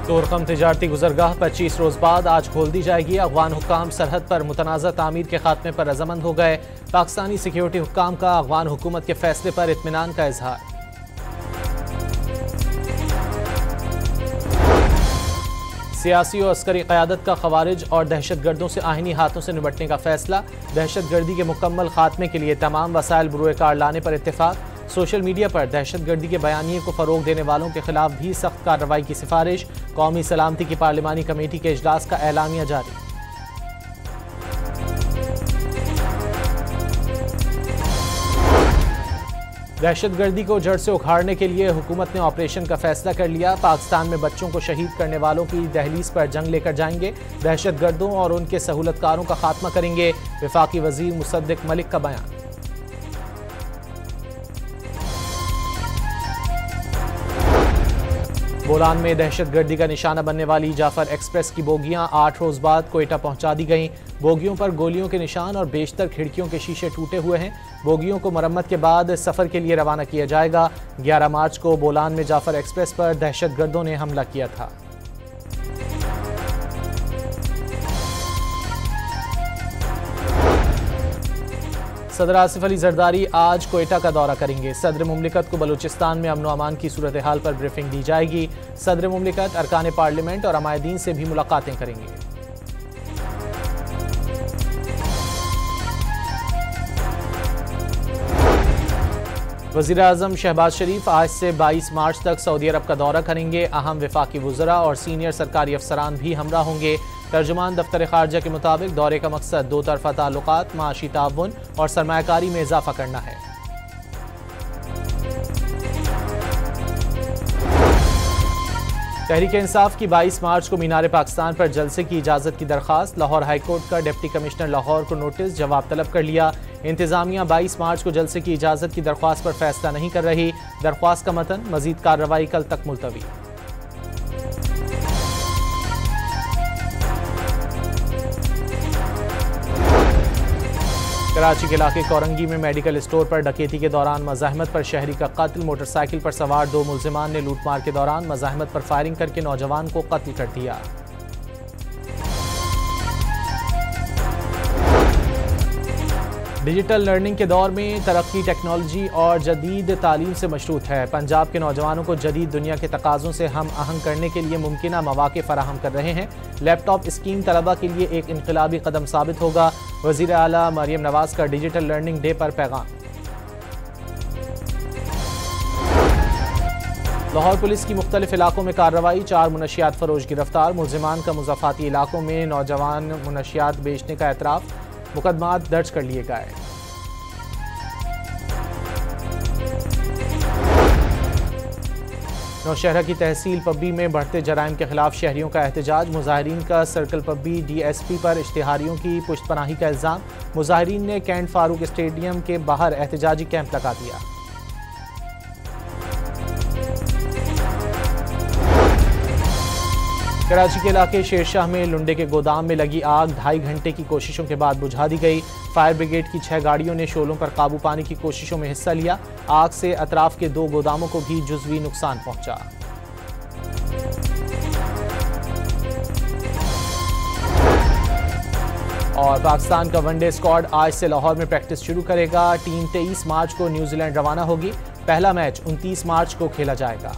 तोरखम तिजारती गुजरगाह 25 रोज बाद आज खोल दी जाएगी। अफगान हुक्काम सरहद पर मुतनाज़ा तामीर के खात्मे पर रजामंद हो गए। पाकिस्तानी सिक्योरिटी हुक्काम का अफगान हुकूमत के फैसले पर इत्मीनान का इजहार। सियासी और अस्करी क़यादत का खवारिज और दहशतगर्दों से आहिनी हाथों से निपटने का फैसला। दहशतगर्दी के मुकम्मल खात्मे के लिए तमाम वसाइल बुरुए कार लाने पर इत्तेफाक। सोशल मीडिया पर दहशतगर्दी के बयानिए को फ़रोग देने वालों के खिलाफ भी सख्त कार्रवाई की सिफारिश। कौमी सलामती की पार्लिमानी कमेटी के इजलास का एलानिया जारी। दहशतगर्दी को जड़ से उखाड़ने के लिए हुकूमत ने ऑपरेशन का फैसला कर लिया। पाकिस्तान में बच्चों को शहीद करने वालों की दहलीज पर जंग लेकर जाएंगे। दहशतगर्दों और उनके सहूलतकारों का खात्मा करेंगे। वफाकी वजीर मुसद्दिक मलिक का बयान। बोलान में दहशतगर्दी का निशाना बनने वाली जाफर एक्सप्रेस की बोगियां 8 रोज बाद कोयटा पहुंचा दी गईं। बोगियों पर गोलियों के निशान और बेशतर खिड़कियों के शीशे टूटे हुए हैं। बोगियों को मरम्मत के बाद सफर के लिए रवाना किया जाएगा। 11 मार्च को बोलान में जाफर एक्सप्रेस पर दहशतगर्दों ने हमला किया था। सदर आसिफ अली जरदारी आज कोयटा का दौरा करेंगे। सदर मुमलिकत को बलूचिस्तान में अमन अमान की सूरत हाल पर ब्रीफिंग दी जाएगी। सदर मुमलिकत अरकान पार्लियामेंट और अमायदीन से भी मुलाकातें करेंगे। वज़ीर आज़म शहबाज शरीफ आज से 22 मार्च तक सऊदी अरब का दौरा करेंगे। अहम वफाकी वज़रा और सीनियर सरकारी अफसरान भी हमरा होंगे। तर्जुमान दफ्तर खारजा के मुताबिक दौरे का मकसद दो तरफा ताल्लुकात, माशी ताउन और सरमायाकारी में इजाफा करना है। तहरीक इंसाफ की 22 मार्च को मीनार पाकिस्तान पर जलसे की इजाज़त की दरख्वास्त। लाहौर हाईकोर्ट का डिप्टी कमिश्नर लाहौर को नोटिस जवाब तलब कर लिया। इंतजामिया 22 मार्च को जलसे की इजाज़त की दरख्वास्त पर फैसला नहीं कर रही। दरख्वास्त का मतन मजीद कार्रवाई कल तक मुलतवी। कराची के इलाके कोरंगी में मेडिकल स्टोर पर डकैती के दौरान मज़ाहमत पर शहरी का कत्ल। मोटरसाइकिल पर सवार 2 मुल्जिमान ने लूटमार के दौरान मज़ाहमत पर फायरिंग करके नौजवान को कत्ल कर दिया। डिजिटल लर्निंग के दौर में तरक्की टेक्नोलॉजी और जदीद तालीम से मशरूत है। पंजाब के नौजवानों को जदीद दुनिया के तकाज़ों से हम आहंग करने के लिए मुमकिना मौक़े फराहम कर रहे हैं। लैपटॉप स्कीम तलबा के लिए एक इनकलाबी कदम साबित होगा। वज़ीर आला मरियम नवाज का डिजिटल लर्निंग डे पर पैगाम। लाहौर पुलिस की मुख्तलिफ इलाकों में कार्रवाई। 4 मुनशियात फरोश गिरफ्तार। मुल्जिमान का मुज़ाफ़ाती इलाकों में नौजवान मुनशियात बेचने का एतराफ़। मुकदमात दर्ज कर लिए गए। नौशहरा की तहसील पब्बी में बढ़ते जराइम के खिलाफ शहरियों का एहतजाज। मुजाहिरीन का सर्कल पब्बी DSP पर इश्तिहारियों की पुष्टपनाही का इल्ज़ाम। मुजाहिरीन ने कैंट फारूक स्टेडियम के बाहर एहतजाजी कैंप लगा दिया। कराची के इलाके शेरशाह में लुंडे के गोदाम में लगी आग 2.5 घंटे की कोशिशों के बाद बुझा दी गई। फायर ब्रिगेड की 6 गाड़ियों ने शोलों पर काबू पाने की कोशिशों में हिस्सा लिया। आग से अतराफ के 2 गोदामों को भी जुज़वी नुकसान पहुंचा। और पाकिस्तान का वनडे स्क्वाड आज से लाहौर में प्रैक्टिस शुरू करेगा। टीम 23 मार्च को न्यूजीलैंड रवाना होगी। पहला मैच 29 मार्च को खेला जाएगा।